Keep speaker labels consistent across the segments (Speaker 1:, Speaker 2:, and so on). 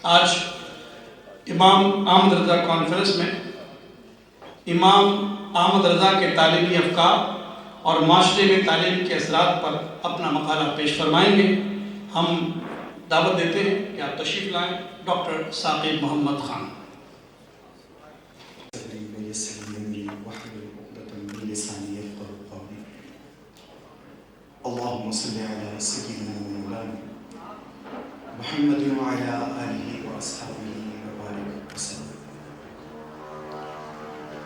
Speaker 1: آج امام احمد رضا کانفرنس میں امام احمد رضا کے تعلیمی افکار اور معاشرے میں تعلیم کے اثرات پر اپنا مقالہ پیش فرمائیں گے۔ ہم دعوت دیتے ہیں کہ آپ تشریف لائیں ڈاکٹر ثاقب محمد خان۔
Speaker 2: اللهم صل على سيدنا مولانا محمد وعلى آله وأصحابه وبارك وسلم۔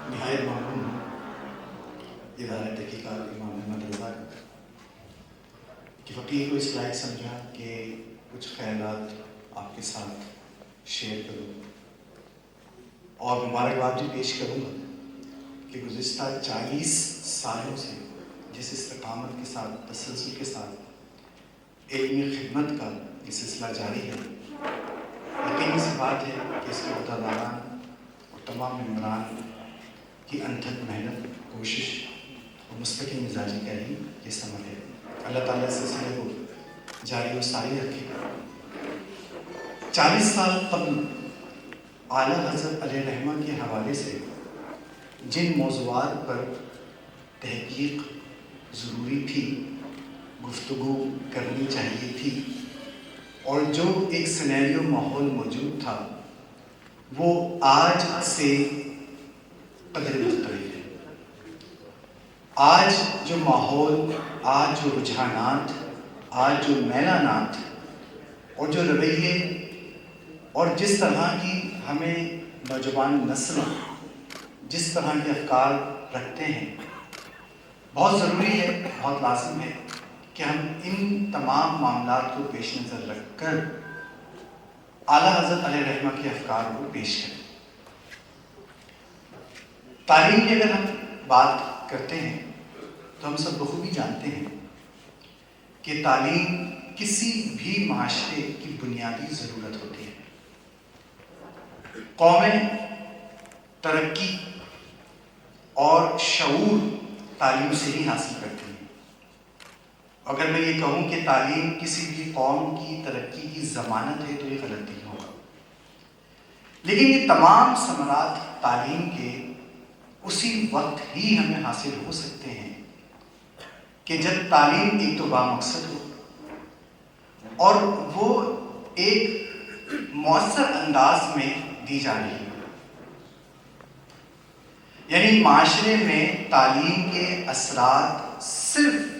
Speaker 2: نہایت معلوم ادارہ تحقیقات امام احمد رضا کہ فقیر کو اس لائق سمجھا کہ کچھ خیالات آپ کے ساتھ شیئر کروں اور مبارکباد بھی پیش کروں گا کہ گزشتہ 40 سالوں سے جس استقامت کے ساتھ تسلسل کے ساتھ علمی خدمت کا یہ سلسلہ جاری ہے، یقینی سی بات ہے کہ اس کے عہدیداران اور تمام ممبران کی انتھک محنت، کوشش اور مستقل مزاجی کا ہی یہ ثمر ہے۔ اللہ تعالیٰ اس سلسلے کو جاری و ساری رکھے۔ 40 سال قبل اعلیٰ حضرت علیہ رحمہ کے حوالے سے جن موضوعات پر تحقیق ضروری تھی، گفتگو کرنی چاہیے تھی، اور جو ایک سینیریو ماحول موجود تھا وہ آج سے قدر مختلف ہے۔ آج جو ماحول، آج جو رجحانات، آج جو میلانات اور جو رویے اور جس طرح کی ہمیں نوجوان نسل جس طرح کے افکار رکھتے ہیں، بہت ضروری ہے، بہت لازم ہے کہ ہم ان تمام معاملات کو پیش نظر رکھ کر اعلیٰ حضرت علیہ رحمہ کے افکار کو پیش کریں۔ تعلیم کی اگر ہم بات کرتے ہیں تو ہم سب بخوبی جانتے ہیں کہ تعلیم کسی بھی معاشرے کی بنیادی ضرورت ہوتی ہے۔ قومیں ترقی اور شعور تعلیم سے ہی حاصل کرتی ہیں۔ اگر میں یہ کہوں کہ تعلیم کسی بھی قوم کی ترقی کی ضمانت ہے تو یہ غلط نہیں ہوگا، لیکن یہ تمام ثمرات تعلیم کے اسی وقت ہی ہمیں حاصل ہو سکتے ہیں کہ جب تعلیم ایک تو بامقصد ہو اور وہ ایک مؤثر انداز میں دی جا رہی ہو۔ یعنی معاشرے میں تعلیم کے اثرات صرف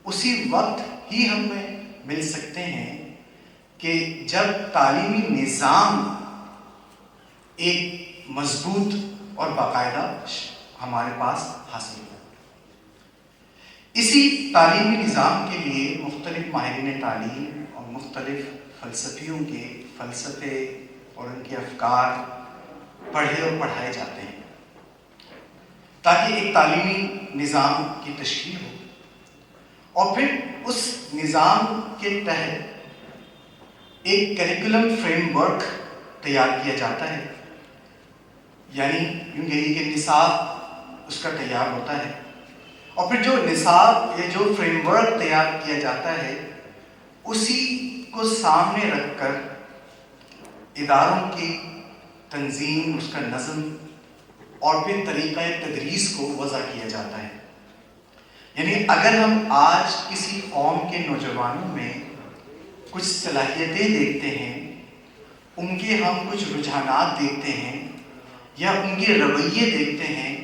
Speaker 2: اسی وقت ہی ہمیں مل سکتے ہیں کہ جب تعلیمی نظام ایک مضبوط اور باقاعدہ ہمارے پاس حاصل ہو۔ اسی تعلیمی نظام کے لیے مختلف ماہرین تعلیم اور مختلف فلسفیوں کے فلسفے اور ان کے افکار پڑھے اور پڑھائے جاتے ہیں تاکہ ایک تعلیمی نظام کی تشکیل ہو، اور پھر اس نظام کے تحت ایک کریکولم فریم ورک تیار کیا جاتا ہے، یعنی یوں کہیے کہ نصاب اس کا تیار ہوتا ہے، اور پھر جو نصاب یا جو فریم ورک تیار کیا جاتا ہے اسی کو سامنے رکھ کر اداروں کی تنظیم، اس کا نظم اور پھر طریقہ تدریس کو وضع کیا جاتا ہے۔ یعنی اگر ہم آج کسی قوم کے نوجوانوں میں کچھ صلاحیتیں دیکھتے ہیں، ان کے ہم کچھ رجحانات دیکھتے ہیں یا ان کے رویے دیکھتے ہیں،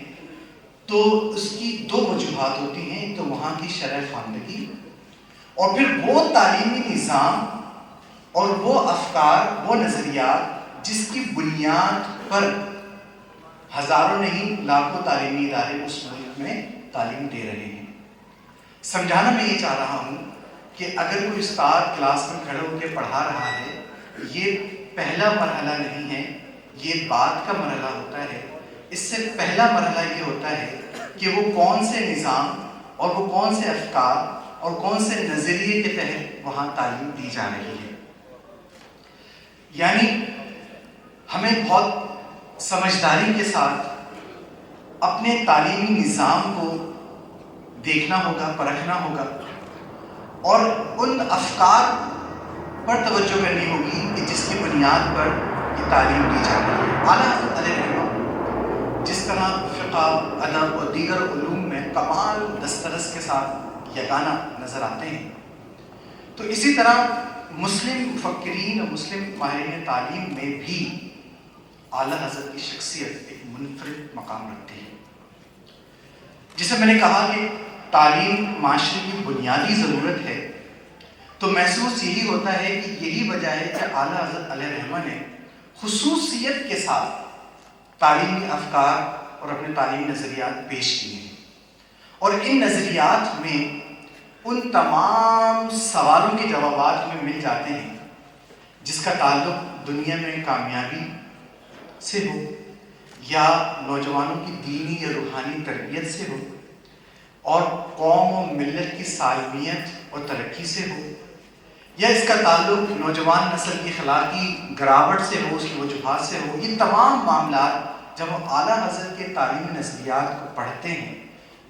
Speaker 2: تو اس کی دو وجوہات ہوتی ہیں، تو وہاں کی شرح خواندگی اور پھر وہ تعلیمی نظام اور وہ افکار، وہ نظریات جس کی بنیاد پر ہزاروں نہیں لاکھوں تعلیمی ادارے اس ملک میں تعلیم دے رہے ہیں۔ سمجھانا میں یہ چاہ رہا ہوں کہ اگر کوئی استاد کلاس میں کھڑے ہو کے پڑھا رہا ہے، یہ پہلا مرحلہ نہیں ہے، یہ بعد کا مرحلہ ہوتا ہے۔ اس سے پہلا مرحلہ یہ ہوتا ہے کہ وہ کون سے نظام اور وہ کون سے افکار اور کون سے نظریے کے تحت وہاں تعلیم دی جا رہی ہے۔ یعنی ہمیں بہت سمجھداری کے ساتھ اپنے تعلیمی نظام کو دیکھنا ہوگا، پرکھنا ہوگا، اور ان افکار پر توجہ کرنی ہوگی کہ جس کی بنیاد پر یہ تعلیم دی جاتی ہے۔ اعلیٰ حضرت علیہ رحمہ جس طرح فقہ، ادب اور دیگر علوم میں کمال دسترس کے ساتھ یگانہ نظر آتے ہیں، تو اسی طرح مسلم مفکرین اور مسلم ماہرین تعلیم میں بھی اعلیٰ حضرت کی شخصیت ایک منفرد مقام رکھتی ہے۔ جسے میں نے کہا کہ تعلیم معاشرے کی بنیادی ضرورت ہے، تو محسوس یہی ہوتا ہے کہ یہی وجہ ہے کہ اعلیٰ حضرت علیہ رحمہ نے خصوصیت کے ساتھ تعلیمی افکار اور اپنے تعلیمی نظریات پیش کیے ہیں، اور ان نظریات میں ان تمام سوالوں کے جوابات ہمیں مل جاتے ہیں جس کا تعلق دنیا میں کامیابی سے ہو، یا نوجوانوں کی دینی یا روحانی تربیت سے ہو، اور قوم و ملت کی سالمیت اور ترقی سے ہو، یا اس کا تعلق نوجوان نسل کی اخلاقی گراوٹ سے ہو، اس کی وجوہات سے ہو۔ یہ تمام معاملات جب ہم اعلیٰ حضرت کے تعلیمی نظریات کو پڑھتے ہیں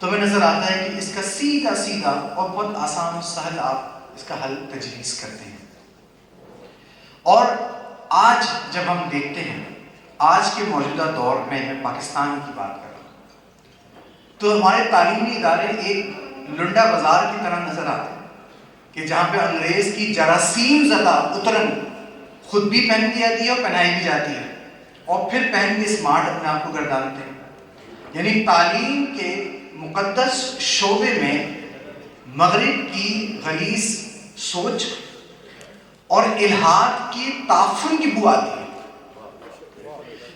Speaker 2: تو ہمیں نظر آتا ہے کہ اس کا سیدھا سیدھا اور بہت آسان و سہل آپ اس کا حل تجویز کرتے ہیں۔ اور آج جب ہم دیکھتے ہیں، آج کے موجودہ دور میں پاکستان کی بات کر رہا ہوں، تو ہمارے تعلیمی ادارے ایک لنڈا بازار کی طرح نظر آتے ہیں کہ جہاں پہ انگریز کی جراثیم زدہ اترن خود بھی پہن دی جاتی ہے اور پہنائی بھی جاتی ہے، اور پھر پہن کے اسمارٹ اپنے آپ کو گردانتے ہیں۔ یعنی تعلیم کے مقدس شعبے میں مغرب کی غلیظ سوچ اور الحاد کی تعفن کی بو آتی ہے۔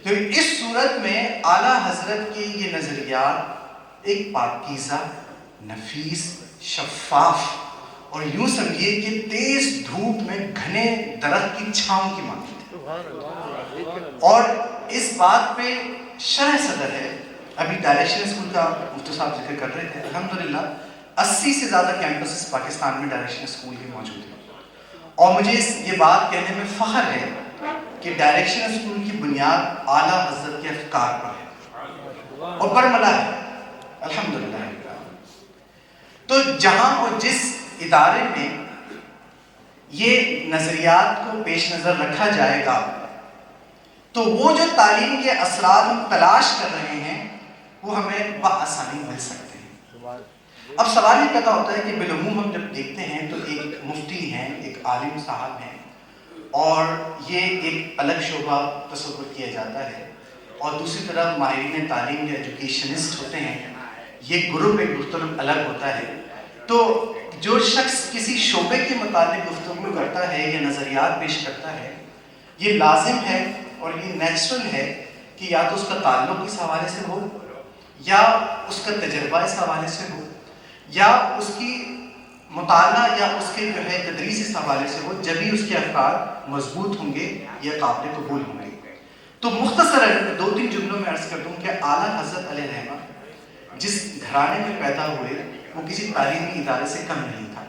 Speaker 2: تو اس صورت میں اعلیٰ حضرت کے یہ نظریات ایک پاکیزہ، نفیس، شفاف اور یوں سمجھیے کہ تیز دھوپ میں گھنے درخت کی چھاؤں کی مانند ہے۔ اور اس بات پہ شرح صدر ہے، ابھی ڈائریکشن اسکول کا مفتی صاحب ذکر کر رہے تھے، الحمدللہ 80 سے زیادہ کیمپسز پاکستان میں ڈائریکشن اسکول کے موجود ہیں، اور مجھے یہ بات کہنے میں فخر ہے کہ ڈائریکشن اسکول کی بنیاد اعلیٰ حضرت کے افکار پر ہے اور برملا ہے، الحمدللہ۔ تو جہاں اور جس ادارے میں یہ نظریات کو پیش نظر رکھا جائے گا تو وہ جو تعلیم کے اثرات ہم تلاش کر رہے ہیں وہ ہمیں بآسانی مل سکتے ہیں۔ اب سوال یہ پیدا ہوتا ہے کہ بالعموم ہم جب دیکھتے ہیں تو ایک مفتی ہیں، ایک عالم صاحب ہیں، اور یہ ایک الگ شعبہ تصور کیا جاتا ہے، اور دوسری طرف ماہرین تعلیم یا ایجوکیشنسٹ ہوتے ہیں، یہ گروپ ایک مختلف الگ ہوتا ہے۔ تو جو شخص کسی شعبے کے متعلق گفتگو کرتا ہے یا نظریات پیش کرتا ہے، یہ لازم ہے اور یہ نیچرل ہے کہ یا تو اس کا تعلق اس حوالے سے ہو، یا اس کا تجربہ اس حوالے سے ہو، یا اس کی مطالعہ یا اس کے جو ہے تدریس اس حوالے سے ہو، جب ہی اس کے افکار مضبوط ہوں گے یا قابل قبول ہوں گے۔ تو مختصراً 2-3 جملوں میں عرض کر دوں کہ اعلیٰ حضرت علیہ رحمہ جس گھرانے میں پیدا ہوئے وہ کسی تعلیمی ادارے سے کم نہیں تھا۔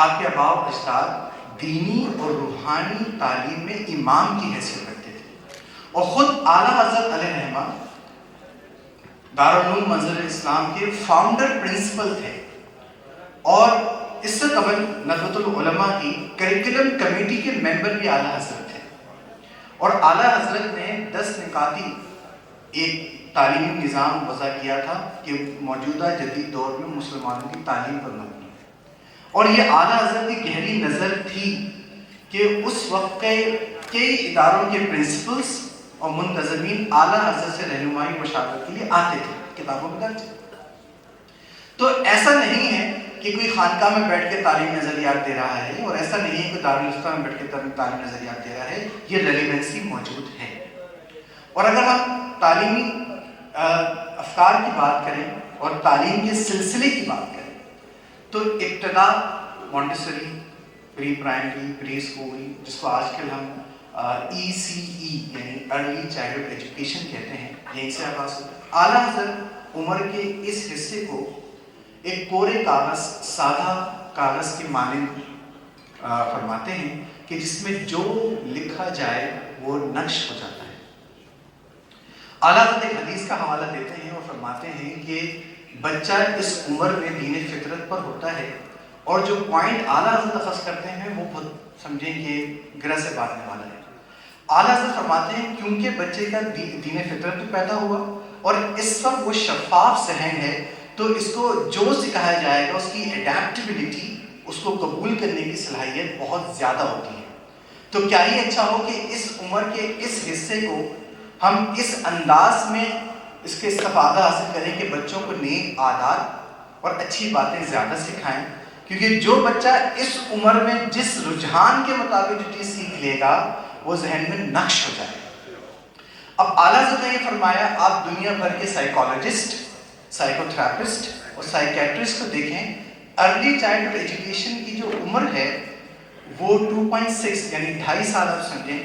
Speaker 2: آپ کے آباء و اجداد دینی اور روحانی تعلیم میں امام کی حیثیت رکھتے تھے، اور خود اعلیٰ حضرت علیہ رحمہ دارالعلوم منظر اسلام کے فاؤنڈر پرنسپل تھے، اور اس سے قبل ندوۃ العلماء کی کریکولم کمیٹی کے ممبر بھی اعلیٰ حضرت تھے، اور اعلیٰ حضرت نے 10 نکاتی ایک تعلیمی نظام وضع کیا تھا کہ موجودہ جدید دور میں مسلمانوں کی تعلیم پر مبنی ہے، اور یہ اعلیٰ حضرت کی گہری نظر تھی کہ اس وقت کے کئی اداروں کے پرنسپلز اور منتظمین اعلیٰ حضرت سے رہنمائی مشاورت کے لیے آتے تھے، کتابوں میں درج ہے۔ تو ایسا نہیں ہے کہ کوئی خانقاہ میں بیٹھ کے تعلیمی نظریات دے رہا ہے، اور ایسا نہیں ہے کہ دارالفتہ میں بیٹھ کے تعلیمی نظریات دے رہا ہے، یہ ریلیونسی موجود ہے۔ اور اگر ہم تعلیمی افکار کی بات کریں اور تعلیم کے سلسلے کی بات کریں تو ابتدا مونٹیسری، پری پرائمری، پری اسکول، جس کو آج کل ہم ECE یعنی ارلی چائلڈ ایجوکیشن کہتے ہیں، یہیں سے آغاز ہوتا ہے۔ اعلیٰ حضرت عمر کے اس حصے کو ایک کورے کاغذ، سادہ کاغذ کے مانند فرماتے ہیں کہ جس میں جو لکھا جائے وہ نقش ہو جاتا ہے۔ اعلیٰ حضرت ایک حدیث کا حوالہ دیتے ہیں اور فرماتے ہیں کہ بچہ اس عمر میں دین فطرت پر ہوتا ہے اور جو پوائنٹ اعلیٰ حضرت اخذ کرتے ہیں وہ بہت سمجھیں کہ گرہ سے باتنے والا ہے۔ اعلیٰ حضرت فرماتے ہیں کیونکہ بچے کا دین فطرت میں پیدا ہوا اور اس وقت وہ شفاف ذہن ہے، تو اس کو جو سکھایا جائے گا اس کی اڈیپٹیبلٹی، اس کو قبول کرنے کی صلاحیت بہت زیادہ ہوتی ہے۔ تو کیا ہی اچھا ہو کہ اس عمر کے اس حصے کو ہم اس انداز میں اس کے استفادہ حاصل کریں کہ بچوں کو نیک عادات اور اچھی باتیں زیادہ سکھائیں، کیونکہ جو بچہ اس عمر میں جس رجحان کے مطابق جو چیز سیکھ لے گا وہ ذہن میں نقش ہو جائے گا۔ اب اعلیٰ حضرت نے یہ فرمایا آپ دنیا بھر کے سائیکالوجسٹ، سائیکو تھراپسٹ اور سائیکیٹرسٹ کو دیکھیں، ارلی چائلڈ ایجوکیشن کی جو عمر ہے وہ 2.6 یعنی 2.5 سال آپ سمجھیں،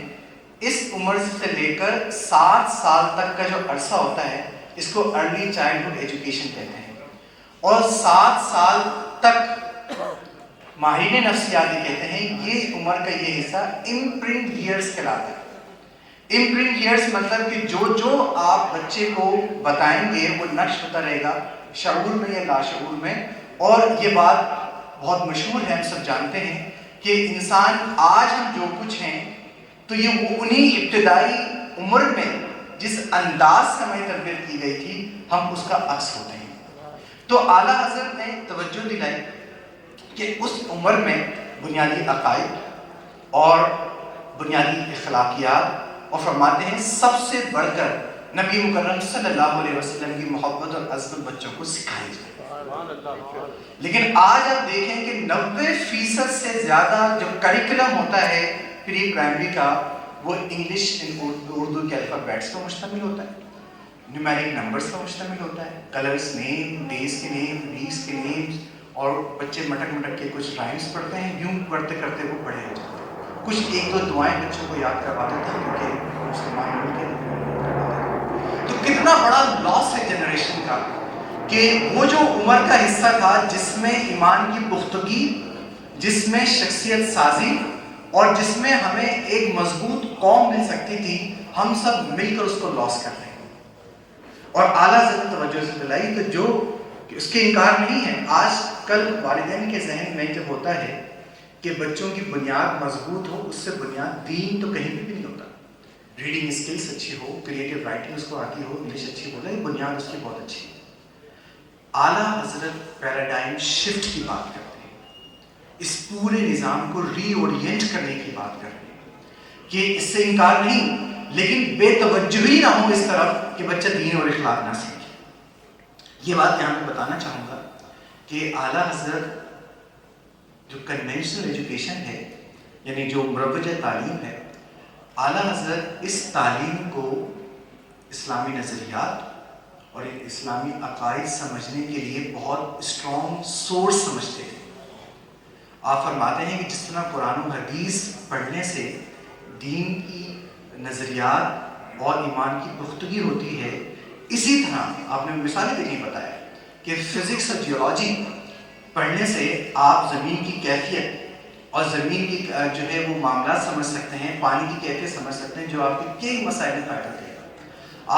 Speaker 2: اس عمر سے لے کر 7 سال تک کا جو عرصہ ہوتا ہے اس کو ارلی چائلڈہڈ ایجوکیشن کہتے ہیں، اور 7 سال تک ماہرین نفسیات یہ کہتے ہیں یہ عمر کا یہ حصہ امپرنٹ ایئرس کہلاتا ہے۔ امپرنٹ ایئرس مطلب کہ جو آپ بچے کو بتائیں گے وہ نقش ہوتا رہے گا شعور میں یا لاشعور میں، اور یہ بات بہت مشہور ہے، ہم سب جانتے ہیں کہ انسان آج ہم جو کچھ ہیں تو یہ وہ انہی ابتدائی عمر میں جس انداز سے ہمیں تربیت کی گئی تھی ہم اس کا عکس ہوتے ہیں۔ تو اعلیٰ حضرت نے توجہ دلائی کہ اس عمر میں بنیادی عقائد اور بنیادی اخلاقیات، اور فرماتے ہیں سب سے بڑھ کر نبی مکرم صلی اللہ علیہ وسلم کی محبت اور عظمت بچوں کو سکھائی جائے۔ لیکن آج آپ دیکھیں کہ 90% سے زیادہ جو کریکلم ہوتا ہے پری پرائمری کا وہ انگلش اردو کے الفابیٹس پر مشتمل ہوتا ہے، نیومیرک نمبرز پر مشتمل ہوتا ہے، کلرز نیم، ڈیز کے نیم، ویکس کے نیمز، اور بچے مٹک مٹک کے کچھ رائمز پڑھتے ہیں، یوں پڑھتے کرتے وہ بڑے ہو جاتے ہیں۔ کچھ ایک دو دعائیں بچوں کو یاد کرواتے تھے کیونکہ مسلمان مل کے تو کتنا بڑا لاس ہے جنریشن کا کہ وہ جو عمر کا حصہ تھا جس میں ایمان کی پختگی، جس میں شخصیت سازی اور جس میں ہمیں ایک مضبوط قوم مل سکتی تھی، ہم سب مل کر اس کو لاس کر رہے ہیں۔ اور اعلیٰ حضرت توجہ سے دلائی تو جو اس کے انکار نہیں ہے، آج کل والدین کے ذہن میں جب ہوتا ہے کہ بچوں کی بنیاد مضبوط ہو، اس سے بنیاد دین تو کہیں بھی نہیں ہوتا۔ ریڈنگ اسکلس اچھی ہو، کریٹیو رائٹنگ اس کو آتی ہو، انگلش اچھی بولے، بنیاد اس کی بہت اچھی ہے۔ اعلیٰ حضرت پیراڈائم شفٹ کی بات کرتے ہیں، اس پورے نظام کو ری اورینٹ کرنے کی بات کرتے ہیں کہ اس سے انکار نہیں، لیکن بے توجہی نہ ہو اس طرف کہ بچہ دین اور اخلاق نہ سیکھے۔ یہ بات یہاں میں بتانا چاہوں گا کہ اعلیٰ حضرت جو کنونشنل ایجوکیشن ہے یعنی جو مروجہ تعلیم ہے، اعلیٰ حضرت اس تعلیم کو اسلامی نظریات اور اسلامی عقائد سمجھنے کے لیے بہت اسٹرانگ سورس سمجھتے ہیں۔ آپ فرماتے ہیں کہ جس طرح قرآن و حدیث پڑھنے سے دین کی نظریات اور ایمان کی پختگی ہوتی ہے، اسی طرح آپ نے مثالیں بھی نہیں بتایا کہ فزکس اور جیولوجی پڑھنے سے آپ زمین کی کیفیت اور زمین کی جو ہے وہ معاملات سمجھ سکتے ہیں، پانی کی کیفیت سمجھ سکتے ہیں، جو آپ کے کئی مسائل میں فائدہ دے گا۔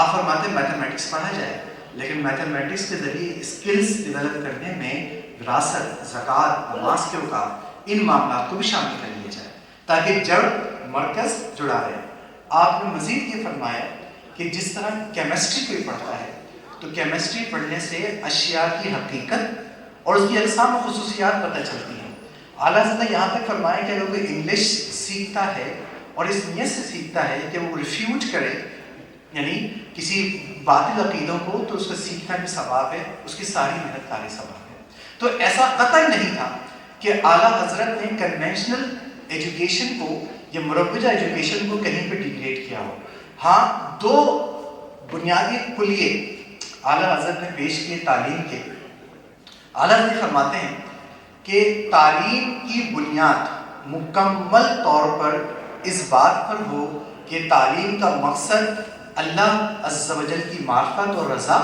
Speaker 2: آپ فرماتے ہیں میتھمیٹکس پڑھا جائے، لیکن میتھمیٹکس کے ذریعے اسکلز ڈیولپ کرنے میں وراثت، زکوٰۃ، نماز کے اوقات ان معاملات کو بھی شامل کر لیا جائے تاکہ جڑ مرکز جڑا رہے۔ آپ نے مزید یہ فرمایا کہ جس طرح کیمسٹری کوئی پڑھتا ہے تو کیمسٹری پڑھنے سے اشیاء کی حقیقت اور اس کی اقسام و خصوصیات پتہ چلتی ہیں۔ اعلیٰ حضرت نے یہاں تک فرمایا کہ اگر کوئی انگلش سیکھتا ہے اور اس نیت سے سیکھتا ہے کہ وہ ریفیوٹ کرے یعنی کسی باطل عقیدوں کو، تو اس کا سیکھنا بھی ثواب ہے، اس کی ساری محنت کا بھی ثواب ہے۔ تو ایسا قطعی نہیں تھا کہ اعلیٰ حضرت نے کنونشنل ایجوکیشن کو یا مروجہ ایجوکیشن کو کہیں پہ ڈیگریڈ کیا ہو۔ ہاں، دو بنیادی کلیے اعلیٰ حضرت نے پیش کیے تعلیم کے۔ اعلیٰ حضرت فرماتے ہیں کہ تعلیم کی بنیاد مکمل طور پر اس بات پر ہو کہ تعلیم کا مقصد اللہ عز و جل کی معرفت اور رضا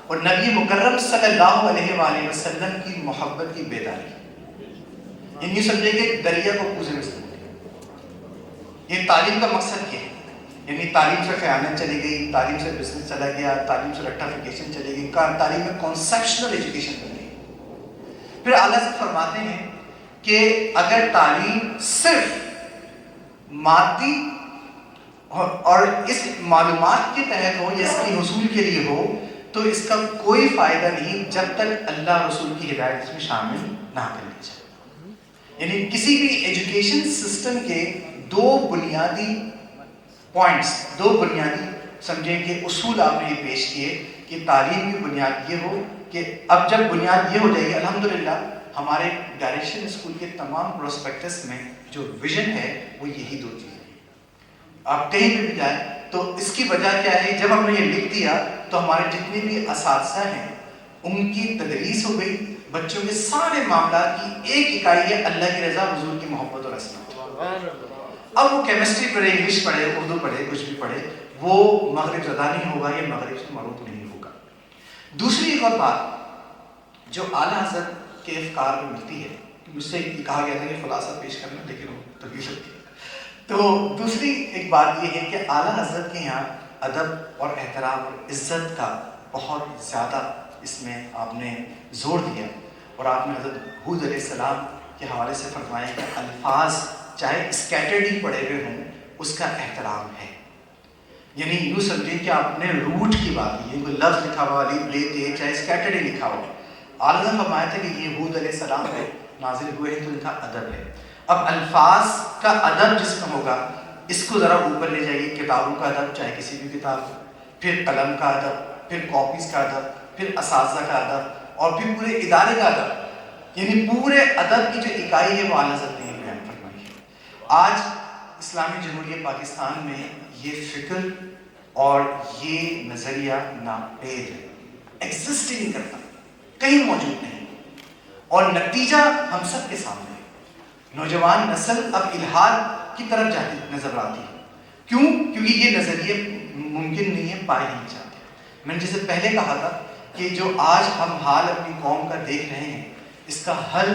Speaker 2: اور نبی مکرم صلی اللہ علیہ وآلہ وسلم کی محبت کی بیداری۔ یعنی سمجھیں کہ دریا کو کوزے میں سمجھیں، یہ تعلیم کا مقصد کیا ہے؟ یعنی تعلیم سے خیانت چلی گئی، تعلیم سے بزنس چلا گیا، تعلیم سے رٹافیکیشن چلی گئی، تعلیم میں کانسیپشنل ایجوکیشن بن گئی۔ پھر اعلیٰ حضرت فرماتے ہیں کہ اگر تعلیم صرف مادی اور اس معلومات کے تحت ہو یا اس کے حصول کے لیے ہو تو اس کا کوئی فائدہ نہیں جب تک اللہ رسول کی ہدایت اس میں شامل نہ کر لی جائے. یعنی کسی بھی ایجوکیشن سسٹم کے دو بنیادی پوائنٹس، دو بنیادی سمجھیں کہ اصول آپ نے یہ پیش کیے کہ تعلیم کی بنیاد یہ ہو کہ اب جب بنیاد یہ ہو جائے گی، الحمدللہ ہمارے ڈائریکشن اسکول کے تمام پروسپیکٹس میں جو ویژن ہے وہ یہی دو چیزیں ہیں. آپ کہیں بھی جائیں تو اس کی وجہ کیا ہے؟ جب ہم نے یہ لکھ دیا تو ہمارے جتنے بھی اساتذہ ہیں ان کی تدریس ہو گئی، بچوں کے سارے معاملات کی ایک اکائی ہے اللہ کی رضا، حضور کی محبت اور عصمت. اب وہ کیمسٹری پڑھے، انگلش پڑھے، اردو پڑھے، کچھ بھی پڑھے، وہ مغرب زدہ نہیں ہوگا، یہ مغرب سے معروف نہیں ہوگا. دوسری ایک اور بات جو اعلیٰ حضرت کے افکار میں ملتی ہے، مجھ سے کہا گیا تھا کہ خلاصہ پیش کرنا لیکن وہ طویل ہوتی ہے، تو دوسری ایک بات یہ ہے کہ اعلیٰ حضرت کے یہاں ادب اور احترام اور عزت کا بہت زیادہ اس میں آپ نے زور دیا، اور آپ نے حضرت ہود علیہ السلام کے حوالے سے فرمایا کہ الفاظ چاہے اسکیٹرڈ ہی پڑے ہوئے ہوں اس کا احترام ہے. یعنی یوں سمجھیں کہ آپ نے روٹ کی بات کی، کوئی لفظ لکھا ہوا علی بلے چاہے اسکیٹرڈ ہی لکھا ہوا، اعلیٰ حضرت فرمایا تھا کہ یہ ہود علیہ السلام ہے، نازل ہوئے ہیں تو ان کا ادب ہے. اب الفاظ کا ادب جس میں ہوگا اس کو ذرا اوپر لے جائیے، کتابوں کا ادب چاہے کسی بھی کتاب ہو، پھر قلم کا ادب، پھر کاپیز کا ادب، پھر اساتذہ کا ادب، اور پھر پورے ادارے کا ادب. یعنی پورے ادب کی جو اکائی ہے وہ اعلیٰ حضرت نے بیان فرمائی ہے. آج اسلامی جمہوریہ پاکستان میں یہ فکر اور یہ نظریہ ناپید ہے، ایگزسٹ ہی نہیں کرتا، کہیں موجود نہیں، اور نتیجہ ہم سب کے سامنے ہے. نوجوان نسل اب الحاد کی طرف جاتی نظر آتی ہے. کیوں؟ کیونکہ یہ نظریے ممکن نہیں ہے، پائے نہیں جاتے. میں نے جیسے پہلے کہا تھا کہ جو آج ہم حال اپنی قوم کا دیکھ رہے ہیں اس کا حل،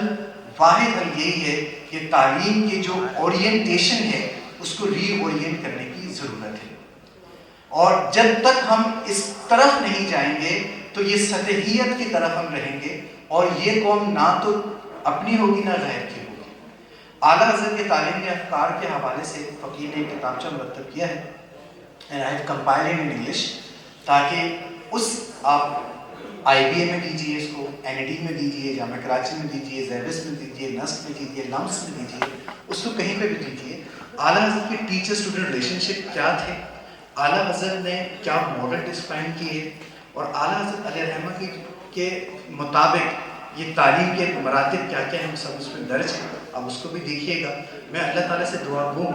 Speaker 2: واحد حل یہی ہے کہ تعلیم کی جو اورینٹیشن ہے اس کو ری اورینٹ کرنے کی ضرورت ہے. اور جب تک ہم اس طرف نہیں جائیں گے تو یہ سطحیت کی طرف ہم رہیں گے، اور یہ قوم نہ تو اپنی ہوگی نہ غیر کی ہوگی. اعلیٰ حضرت کے تعلیم کے افکار کے حوالے سے فقیر نے ایک کتابچہ مرتب کیا ہے، and I have compiled it in English، تاکہ اس آپ آئی بی اے میں دیجیے، اس کو این ای ڈی میں دیجیے، جامعہ کراچی میں دیجیے، زیبس میں دیجیے، نسک میں دیجیے، لمس میں دیجیے، اس کو کہیں پہ بھی دیجیے. اعلیٰ حضرت کے ٹیچر اسٹوڈنٹ ریلیشن شپ کیا تھے، اعلیٰ حضرت نے کیا ماڈل ڈسپائن کیے، اور اعلیٰ حضرت علیہ الرحمہ کے مطابق یہ تعلیم کے مراتب کیا کیا ہیں، سب اس میں درج ہیں. اب اس کو بھی دیکھیے گا. میں اللہ تعالیٰ سے دعا گو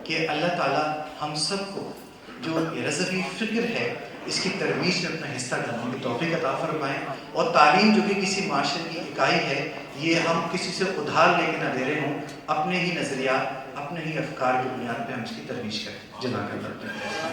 Speaker 2: کہ اللہ تعالیٰ ہم سب کو جو رضوی فکر ہے اس کی ترویج میں اپنا حصہ ڈالنے کی توفیق عطا فرمائیں، اور تعلیم جو بھی کسی معاشرے کی اکائی ہے یہ ہم کسی سے ادھار لے کے نہ دے رہے ہوں، اپنے ہی نظریات، اپنے ہی افکار کی بنیاد پہ ہم اس کی ترویج کریں. جزاک اللہ.